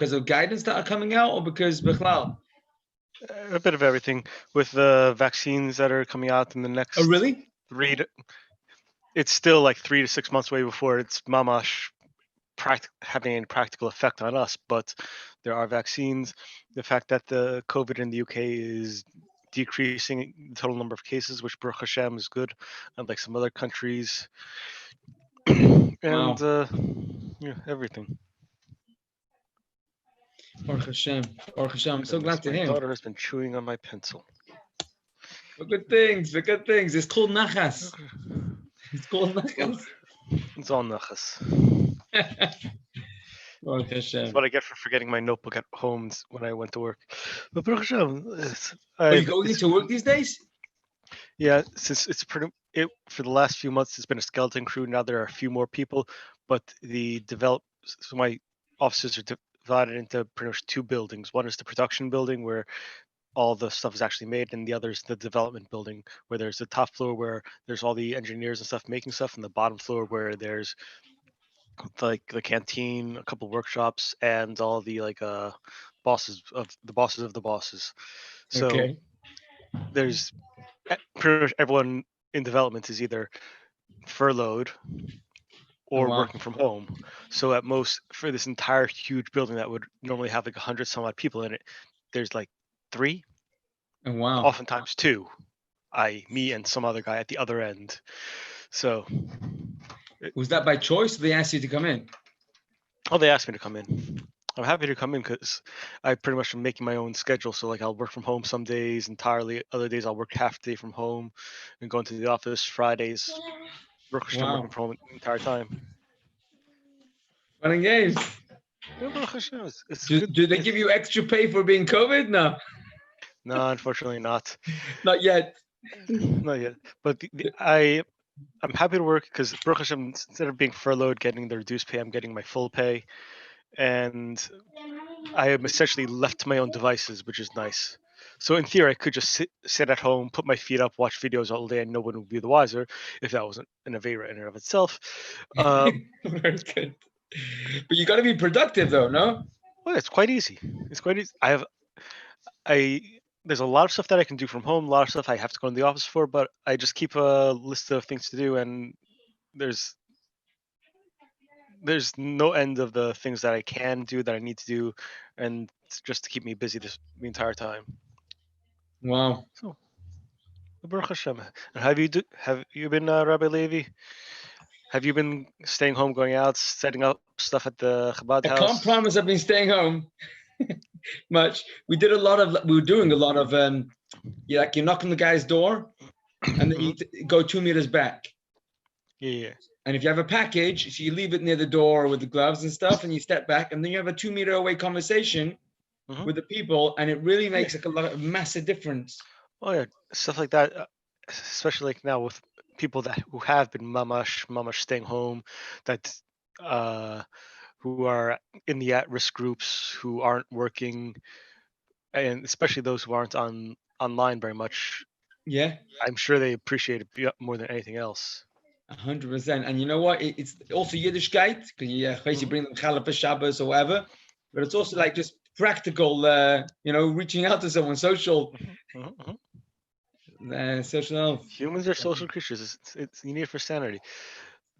because of guidance that are coming out, or because Bichlal? A bit of everything with the vaccines that are coming out in the next. Oh, really? It's still like 3 to 6 months away before it's mamash having any practical effect on us, but there are vaccines. The fact that the COVID in the UK is decreasing the total number of cases, which Baruch Hashem is good, unlike some other countries, and everything. Baruch Hashem. Baruch Hashem. I'm so glad to hear. My daughter has been chewing on my pencil. For good things, for good things. It's called nachas. It's called nachas. It's all nachas. Baruch Hashem. That's what I get for forgetting my notebook at home when I went to work. But Baruch Hashem, are you going into work these days? Yeah, since it's for the last few months, it's been a skeleton crew. Now there are a few more people, but so my offices are divided into pretty much 2 buildings. One is the production building where all the stuff is actually made, and the other is the development building where there's the top floor where there's all the engineers and stuff making stuff, and the bottom floor where there's like the canteen, a couple workshops, and all the bosses of the bosses. So okay. There's pretty much everyone in development is either furloughed or working from home. So at most, for this entire huge building that would normally have like 100 some odd people in it, there's like 3. Oh, wow. Oftentimes 2. Me and some other guy at the other end. So was that by choice? Or they asked you to come in? Oh, they asked me to come in. I'm happy to come in because I pretty much am making my own schedule. So like I'll work from home some days entirely. Other days I'll work half day from home and go into the office. Fridays, working from home the entire time. Fun and games. Do they give you extra pay for being COVID? No. No, unfortunately not. Not yet. Not yet. But I'm happy to work because Baruch Hashem, instead of being furloughed, getting the reduced pay, I'm getting my full pay. And I am essentially left to my own devices, which is nice. So in theory, I could just sit at home, put my feet up, watch videos all day, and no one would be the wiser if that wasn't an Avera in and of itself. Very good. But you got to be productive, though, no? Well, it's quite easy. It's quite easy. There's a lot of stuff that I can do from home, a lot of stuff I have to go in the office for, but I just keep a list of things to do, and there's no end of the things that I can do, that I need to do, and just to keep me busy the entire time. Wow. So, Baruch Hashem. And have you been Rabbi Levi? Have you been staying home, going out, setting up stuff at the Chabad house? I can't promise I've been staying home much. We were doing a lot of, you knock on the guy's door, and then you go 2 meters back. Yeah. And if you have a package, so you leave it near the door with the gloves and stuff, and you step back, and then you have a 2 meter away conversation with the people, and it really makes like a massive difference. Oh yeah, stuff like that, especially like now with people who have been mamash staying home, that who are in the at-risk groups, who aren't working, and especially those who aren't online very much. Yeah, I'm sure they appreciate it more than anything else. 100%. And you know what? It's also Yiddishkeit, because you bring them challah for Shabbos or whatever, but it's also like just practical, reaching out to someone, social. Social health. Humans are social creatures. It's you need it for sanity.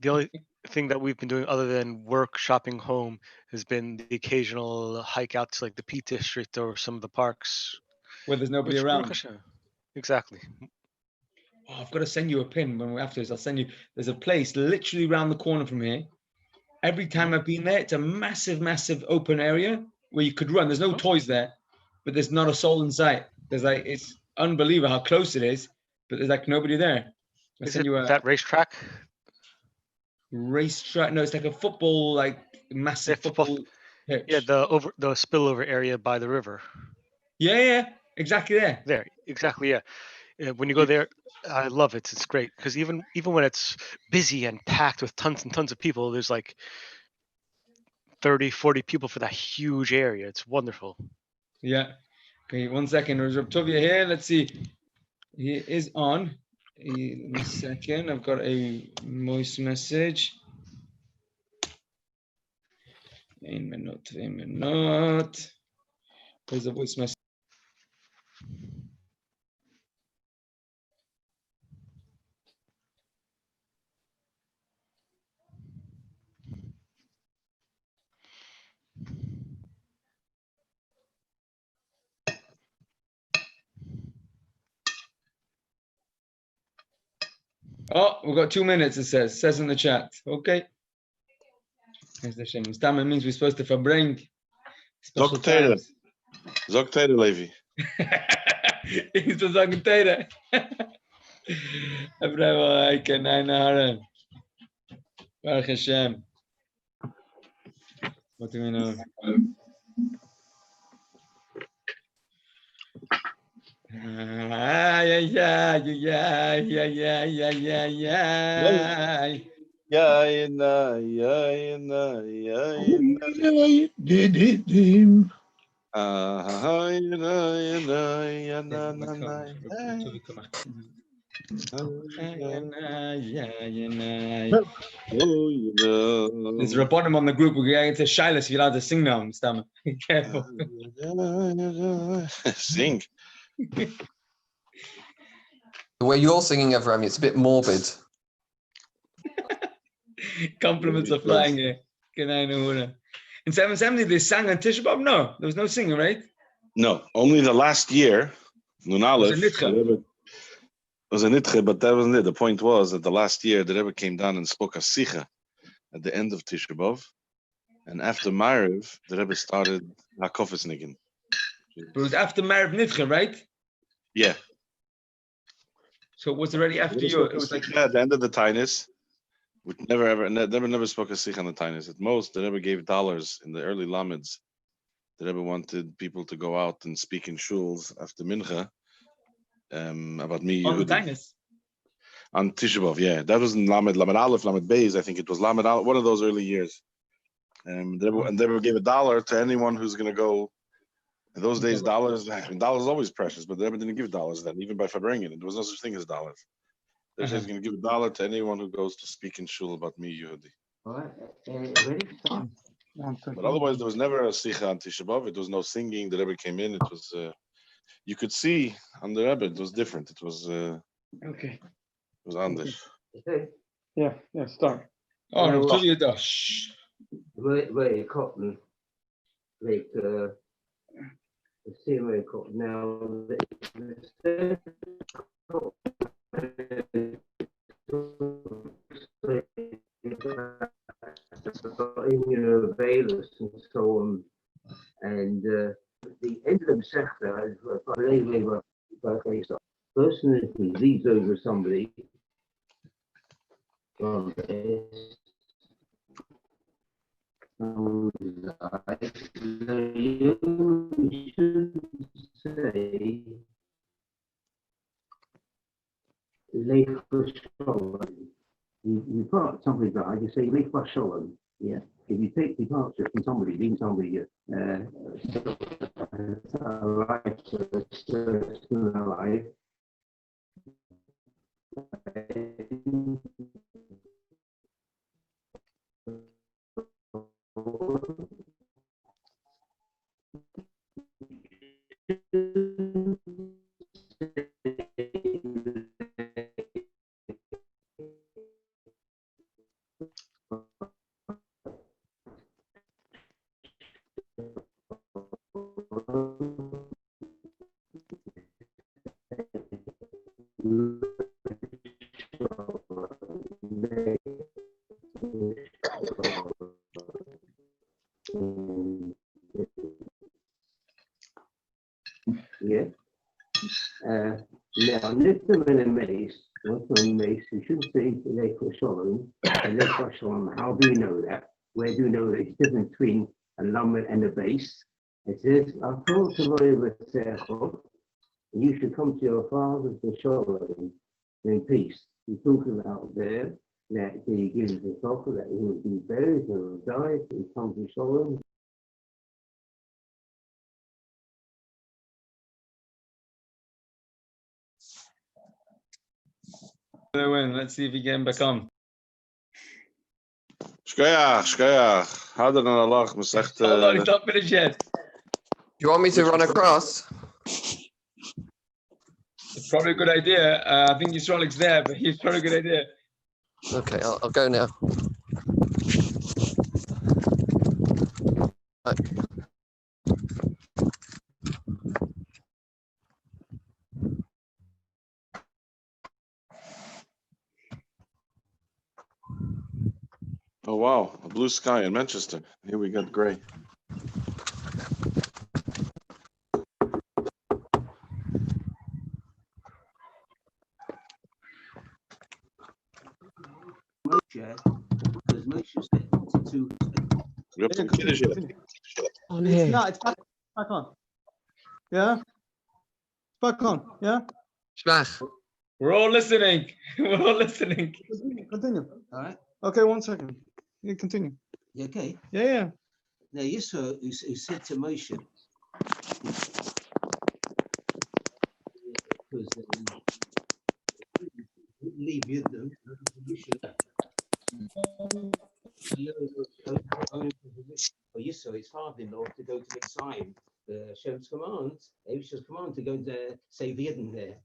The only thing that we've been doing other than work, shopping, home has been the occasional hike out to like the Peak District or some of the parks where there's nobody around. Exactly. Oh, I've got to send you a pin when we're after this. I'll send you. There's a place literally around the corner from here. Every time I've been there, it's a massive, massive open area where you could run. There's no toys there, but there's not a soul in sight. It's unbelievable how close it is, but there's like nobody there. Is it that racetrack? Racetrack? No, it's like a football, like massive football pitch. Yeah, the spillover area by the river. Yeah, exactly there. There, exactly, yeah. When you go there, I love it. It's great because even when it's busy and packed with tons and tons of people, there's like 30, 40 people for that huge area. It's wonderful. Yeah. Okay, 1 second. There's Tovia here. Let's see. He is on. 1 second. I've got a voice message. Ein minute. Where's the voice message? Oh, we've got 2 minutes, it says in the chat. Okay. Stammer means we're supposed to verbring special times. Zog Tere, Levi. He's the Zog Tere. Baruch Hashem. What do we know? There's Rabbonim on the group. We're going to Shilas. You're allowed to sing now, Stammer. Be careful. Sing. The way you're singing, Avram, it's a bit morbid. Compliments are flying here. In 770, they sang on Tisha B'Av? No, there was no singing, right? No, only the last year. Nun Aleph. It was a nitche, but that wasn't it. The point was that the last year the Rebbe came down and spoke a sicha at the end of Tisha B'Av, and after Ma'ariv, the Rebbe started Hakofes Niggin. But it was after Ma'ariv Nitche, right? Yeah. So it was already after you. It was like at the end of the Tainus. We never spoke a sikh on the Tainus. At most, the Rebbe gave dollars in the early Lamids. The Rebbe wanted people to go out and speak in shuls after Mincha about me. On the Tainus. On Tisha B'Av, yeah. That was in Lamed Aleph, Lamed Beis. I think it was Lamed Aleph, one of those early years. And the Rebbe gave $1 to anyone who's going to go. In those days, dollars is always precious, but the Rebbe didn't give dollars then, even by Fabrengen. There was no such thing as dollars. They're just going to give $1 to anyone who goes to speak in shul about me, Yehudi. But otherwise, there was never a sikha on Tisha B'Av. It was no singing. The Rebbe came in. It was, you could see on the Rebbe, it was different. It was, okay. It was Anders. Yeah, start. Oh, no, to you, Very cotton, like the same cotton now. Immunovailus and so on, and the end of the sector, person who leads over somebody. Say you part somebody by, you say Leif Shalom. Yeah. If you take departure from somebody, leaving somebody alive, yeah. Now, Niftim and a mace, what's on mace, you shouldn't say Leif Shalom. Leif Shalom, how do you know that? Where do you know there's a difference between a lamed and a base? It says, I told to you should come to your father to Shalom in peace. He's talking about there that he gives the offer that he will be buried, he will die, he comes to Shalom. Let's see if he can back on. Shkoyach. Harder than Allah. Mesech. Hold on, it's not finished yet. Do you want me to run across? It's probably a good idea. I think Yisraelik's there, but it's probably a good idea. Okay, I'll go now. Oh wow, a blue sky in Manchester. Here we got grey. Moshe, because Moshe said to We have to finish it. On It's here. not, it's back on. Yeah? Back on, yeah? Shmach. We're all listening. We're all listening. Continue. all right. Okay, 1 second. You continue. You okay? Yeah. Now Yisro who said to Moshe, because leave you them, for Yisro, his father-in-law, to go to Mitzrayim. The Hashem's command, Abish's command to go and save Yidden there.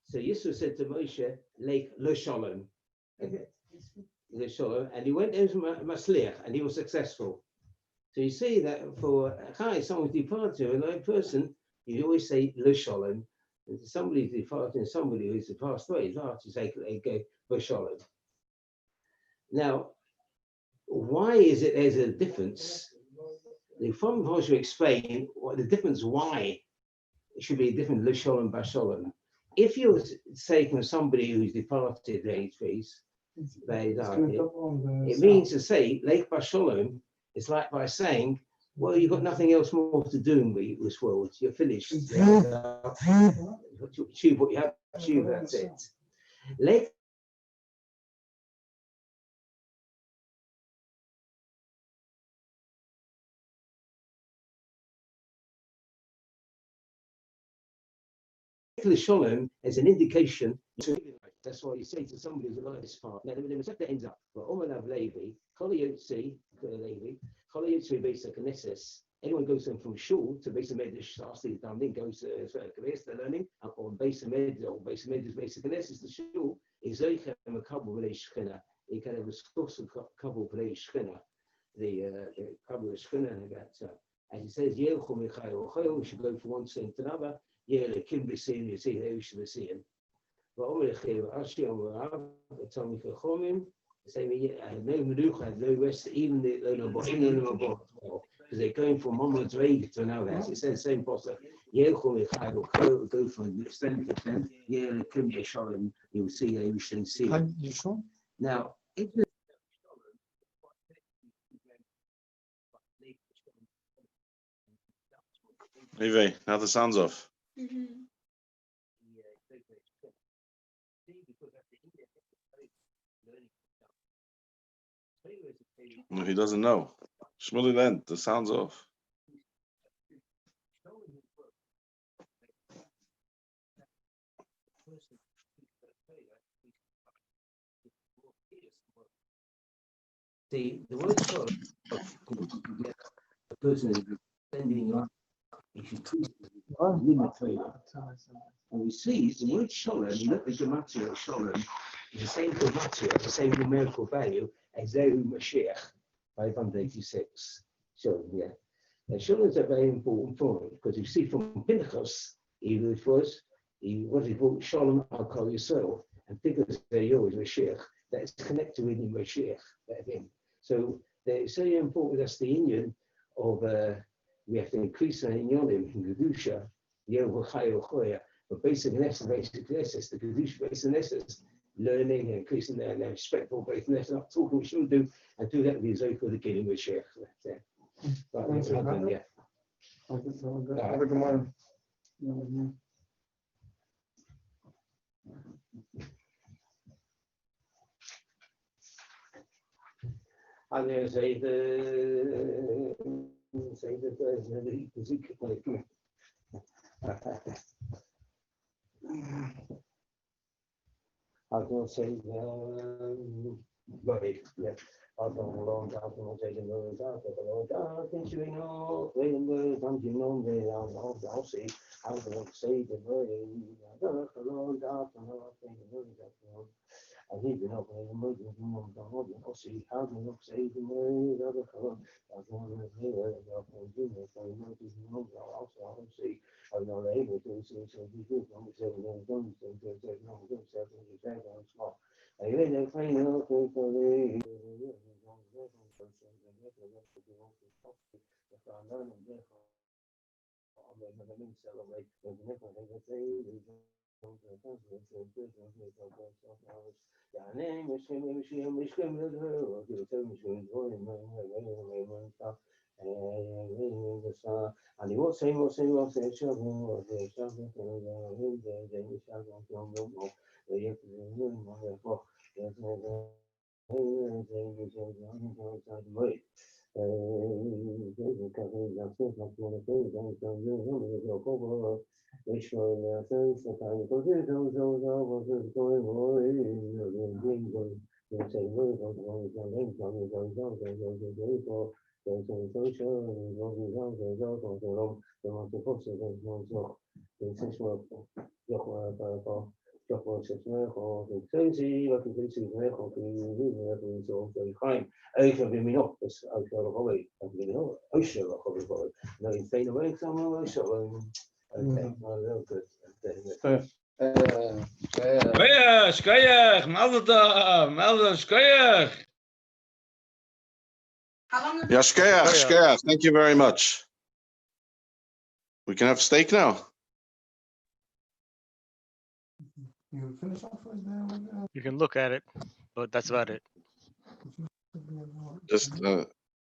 So Yisro said to Moshe, Lake Lo Shalom. Lo Shalom, and he went into Masliach, and he was successful. So you see that for Chai, someone's departure, another person, you always say Lo Shalom. And somebody's departing, somebody who's passed away, it's hard to say they go Lo Shalom. Now, why is it there's a difference? The Foreign Culture explain what the difference why it should be a different Lo Shalom Bashalom. If you're taking somebody who's departed age phase, it means to say Lake Bashalom is like by saying, well, you've got nothing else more to do in this world. You're finished. Achieve what you have to achieve, that's it. Lake Shalom is an indication. That's why you say to somebody who's alive this far. Now, the Masechta ends up, but Omanav Levi, Koliyotzi, Basic Knesses. Anyone goes from shul to Basic Medish, starts the Damning, goes to the learning, or Basic Med, or Basic Medish, Basic Knesses, the shul is a couple of Shchina. He kind of a couple of Shchina, the couple of Shchina, and as he says, Yelchum Michael, we should go from one sin to another. Yeah, the Kim be seen, you see, they should be seen. But only the Ashi over Atomic Chomim, say me, I had no Meducha, I had no rest, even the because they're going from one Drake to another. It says the same process. Yeah, go from extent to extent. Yeah, the Kim be Shalom, you'll see, you shouldn't see it. Now, if the Anyway, now the sound's off. No, he doesn't know. Shmuley Lent, the sound's off. the word Shalom, the person is sending up, he should treat limit favor. And we see the word Shalom, you look at the gematria of Shalom, is the same gematria, the same numerical value as Zeru Mashiach, 586. Shalom, yeah. And Shalom is a very important point because you see from Pinchas, he was what he called Shalom al Kol Yisrael, and Pinchas Zeru is Mashiach. That is connected with the Mashiach, that thing. So it's very important. That's the union of we have to increase our inyonim in Kedusha, but basic necessities, the Kedusha basic necessities, learning and increasing their respectful basic necessities, not talking we shouldn't do, and do that with the Zohar the Gilim with Sheikh. Yeah. I'm going to say the I'm going to say right, yeah. I've done a long time from taking those out, but a long time since you know, playing birds, I'm you know, I'll see how they don't say the bird. I've done it a long time from taking those out. I need to know when I'm moving from one to another. I'll see how they don't say the bird. I've done it here, I'll do it for you, I'll see. I'm not able to see, so you do, I'm saying, don't say, no, don't say, I'm small. I really find out for the and he was saying, Even bij mij nog, dus uit de hobby, dat ik heel uitje wel hobby voor. Nou, in vele week dan wel zo. Oké, maar heel goed. Shkoyach, Mazel tov, Mazel shkoyach. Yeah, shkeach, shkeach. Thank you very much. We can have steak now. You finish off right there? You can look at it, but that's about it. Just the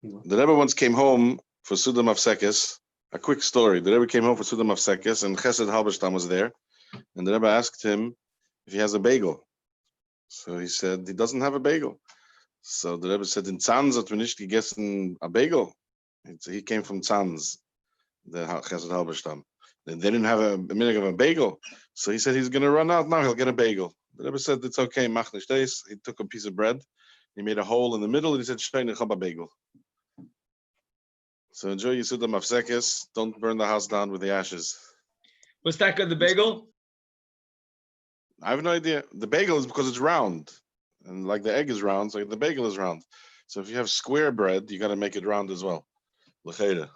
Rebbe once came home for Suda Mafsekis. A quick story. The Rebbe came home for Suda Mafsekis, and Chesed Halberstam was there. And the Rebbe asked him if he has a bagel. So he said he doesn't have a bagel. So the Rebbe said, in Tzanz hat man nicht gegessen a bagel. He came from Tzanz, the Chesed Halberstam. They didn't have a minute of a bagel. So he said he's going to run out now. He'll get a bagel. The Rebbe said, it's okay, mach nicht das. He took a piece of bread. He made a hole in the middle, and he said, "Shtein a bagel." So enjoy your Suda Mafsekis. Don't burn the house down with the ashes. What's that good, the bagel? I have no idea. The bagel is because it's round, and like the egg is round, so the bagel is round. So if you have square bread, you got to make it round as well. L'cheira.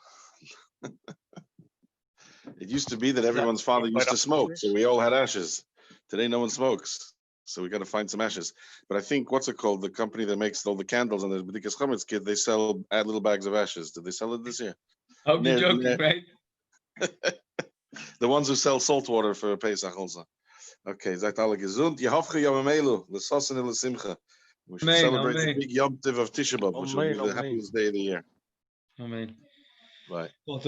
It used to be that everyone's father used to smoke, so we all had ashes. Today, no one smokes. So we got to find some ashes. But I think, what's it called? The company that makes all the candles and the B'dikas Chametz kit, they add little bags of ashes. Did they sell it this year? I hope you're joking, right? The ones who sell salt water for Pesach also. Okay, sagt alle gesund. Yehofche Yomamelu, l'sosen and l'simcha. We should celebrate the big Yom Tov of Tisha B'Av, which will be the happiest day of the year. Amen. Bye. Well,